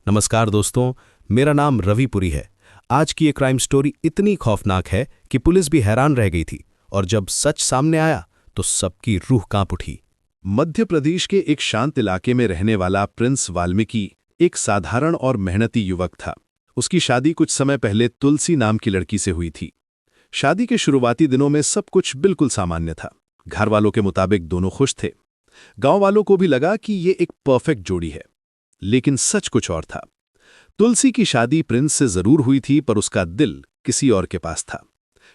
नमस्कार दोस्तों, मेरा नाम रविपुरी है। आज की ये क्राइम स्टोरी इतनी खौफनाक है कि पुलिस भी हैरान रह गई थी और जब सच सामने आया तो सबकी रूह कांप उठी। मध्य प्रदेश के एक शांत इलाके में रहने वाला प्रिंस वाल्मीकि एक साधारण और मेहनती युवक था। उसकी शादी कुछ समय पहले तुलसी नाम की लड़की से हुई थी। शादी के शुरुआती दिनों में सब कुछ बिल्कुल सामान्य था। घर वालों के मुताबिक दोनों खुश थे। गांव वालों को भी लगा कि ये एक परफेक्ट जोड़ी है। लेकिन सच कुछ और था। तुलसी की शादी प्रिंस से जरूर हुई थी, पर उसका दिल किसी और के पास था।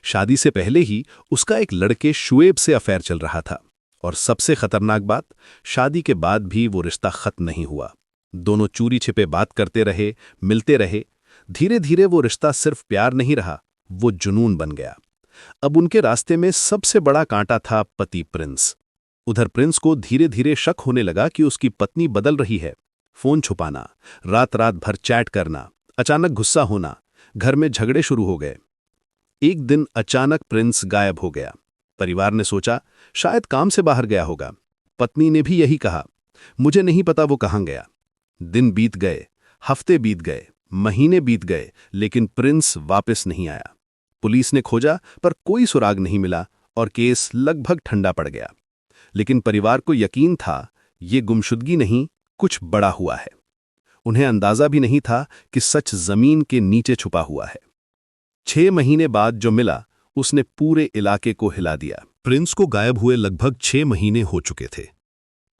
शादी से पहले ही उसका एक लड़के शुएब से अफेयर चल रहा था। और सबसे खतरनाक बात, शादी के बाद भी वो रिश्ता खत्म नहीं हुआ। दोनों चोरी छिपे बात करते रहे, मिलते रहे। धीरे धीरे वो रिश्ता सिर्फ प्यार नहीं रहा, वो जुनून बन गया। अब उनके रास्ते में सबसे बड़ा कांटा था पति प्रिंस। उधर प्रिंस को धीरे धीरे शक होने लगा कि उसकी पत्नी बदल रही है। फोन छुपाना, रात रात भर चैट करना, अचानक गुस्सा होना, घर में झगड़े शुरू हो गए। एक दिन अचानक प्रिंस गायब हो गया। परिवार ने सोचा शायद काम से बाहर गया होगा। पत्नी ने भी यही कहा, मुझे नहीं पता वो कहाँ गया। दिन बीत गए, हफ्ते बीत गए, महीने बीत गए, लेकिन प्रिंस वापस नहीं आया। पुलिस ने खोजा पर कोई सुराग नहीं मिला और केस लगभग ठंडा पड़ गया। लेकिन परिवार को यकीन था ये गुमशुदगी नहीं, कुछ बड़ा हुआ है। उन्हें अंदाजा भी नहीं था कि सच जमीन के नीचे छुपा हुआ है। 6 महीने बाद जो मिला उसने पूरे इलाके को हिला दिया। प्रिंस को गायब हुए लगभग 6 महीने हो चुके थे।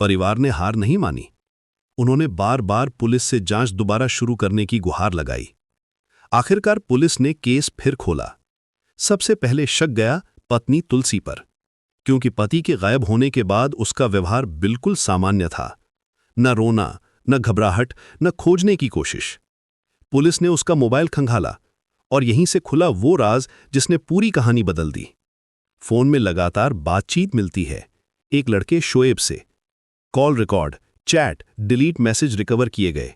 परिवार ने हार नहीं मानी। उन्होंने बार बार पुलिस से जांच दोबारा शुरू करने की गुहार लगाई। आखिरकार पुलिस ने केस फिर खोला। सबसे पहले शक गया पत्नी तुलसी पर, क्योंकि पति के गायब होने के बाद उसका व्यवहार बिल्कुल सामान्य था। न रोना, न घबराहट, न खोजने की कोशिश। पुलिस ने उसका मोबाइल खंगाला और यहीं से खुला वो राज जिसने पूरी कहानी बदल दी। फोन में लगातार बातचीत मिलती है, एक लड़के शोएब से। Call record, chat, delete message recover किए गए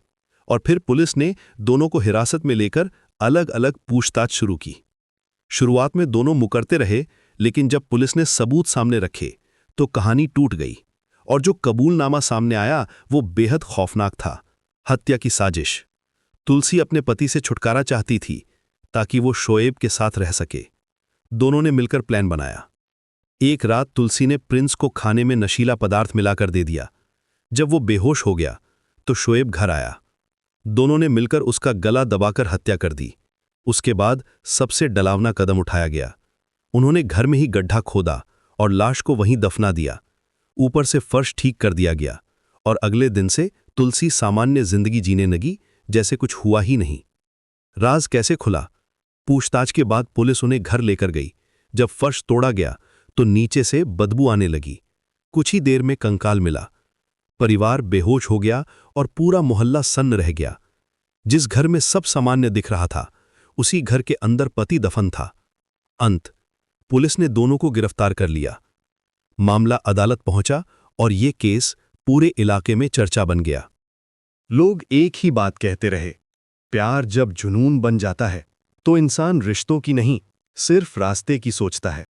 और फिर पुलिस ने दोनों को हिरासत में लेकर अलग अलग पूछताछ शुरू की। शुरुआत में दोनों मुकरते रहे, लेकिन जब पुलिस ने सबूत सामने रखे तो कहानी टूट गई और जो कबूलनामा सामने आया वो बेहद खौफनाक था। हत्या की साजिश। तुलसी अपने पति से छुटकारा चाहती थी ताकि वो शोएब के साथ रह सके। दोनों ने मिलकर प्लान बनाया। एक रात तुलसी ने प्रिंस को खाने में नशीला पदार्थ मिलाकर दे दिया। जब वो बेहोश हो गया तो शोएब घर आया। दोनों ने मिलकर उसका गला दबाकर हत्या कर दी। उसके बाद सबसे डरावना कदम उठाया गया। उन्होंने घर में ही गड्ढा खोदा और लाश को वहीं दफना दिया। ऊपर से फर्श ठीक कर दिया गया और अगले दिन से तुलसी सामान्य जिंदगी जीने लगी, जैसे कुछ हुआ ही नहीं। राज कैसे खुला? पूछताछ के बाद पुलिस उन्हें घर लेकर गई। जब फर्श तोड़ा गया तो नीचे से बदबू आने लगी। कुछ ही देर में कंकाल मिला। परिवार बेहोश हो गया और पूरा मोहल्ला सन्न रह गया। जिस घर में सब सामान्य दिख रहा था, उसी घर के अंदर पति दफन था। अंत, पुलिस ने दोनों को गिरफ्तार कर लिया। मामला अदालत पहुंचा और ये केस पूरे इलाके में चर्चा बन गया। लोग एक ही बात कहते रहे, प्यार जब जुनून बन जाता है तो इंसान रिश्तों की नहीं, सिर्फ रास्ते की सोचता है।